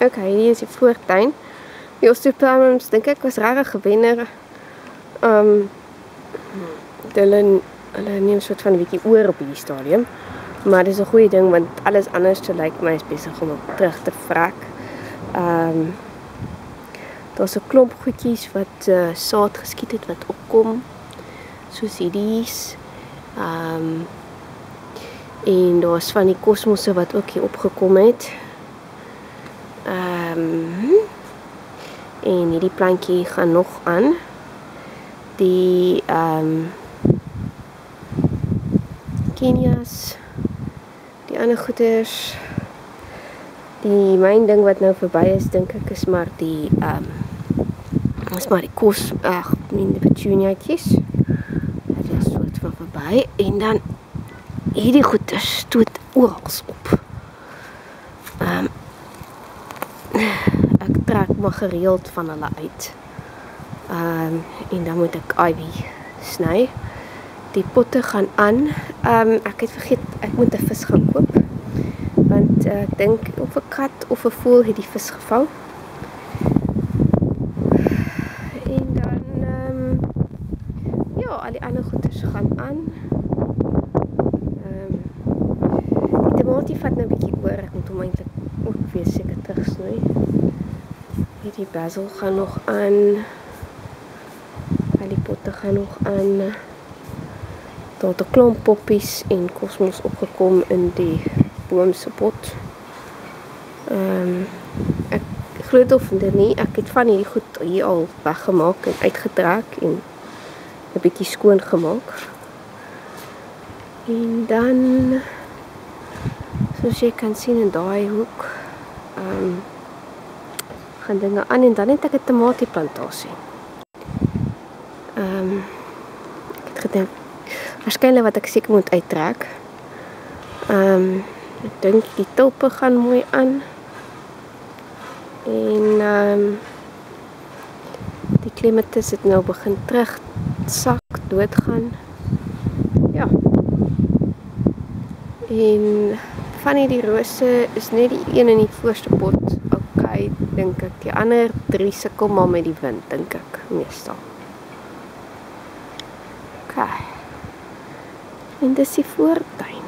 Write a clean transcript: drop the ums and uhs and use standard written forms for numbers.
Okay, hier is die voortuin. Die osteopearums dink ek was regtig gewenner. Hulle neem 'n soort van 'n bietjie oor op hierdie stadium. Maar dis 'n goeie ding want alles anders te lyk my is besig om terug te vrek. Daar's 'n klomp goedjies wat saad geskiet het wat opkom. Soos hierdies. En daar's van die kosmosse wat ook hier opgekom het. En hierdie plantjie gaan nog aan. Die Kenias, die ander goeders. Die myn ding wat nou verby is, dink ek is maar die die petuniaatjies. Dit is soort van verby en dan hierdie goeders stoot oral op. Ek trek maar gereeld van hulle uit. En dan moet ek ivy sny. Die potte gaan aan. Ek het vergeet, ek moet 'n vis gaan koop. Want ek dink of 'n kat of 'n voël het die vis gevang. En dan, ja, al die ander goeders gaan aan. Die tomatie vat nou 'n bietjie oor. Ek moet hom eintlik ook weer seker terugsnoei. Hierdie basil gaan nog aan. Al die potte gaan nog aan. Daar het 'n klomp poppies en kosmos opgekom in die boom se pot. Ek glo dit of dit nie, ek het van hierdie goed hier al weggemaak en uitgetrek en 'n bietjie skoon gemaak. En dan, soos jy kan sien in daai hoek, gaan dinge aan en dan het ek 'n tomatieplantasie. Ek het gedink waarskynlik wat ek seker moet uittrek. Ek dink die tulpe gaan mooi aan. En die clematis het nou begin terug sak, doodgaan. Ja. En van hierdie rose is net die een in die voorste pot. Okay, dink ek. Die ander 3 sukkel maar met die wind, dink ek, meestal. Okay. En dis die voortuin.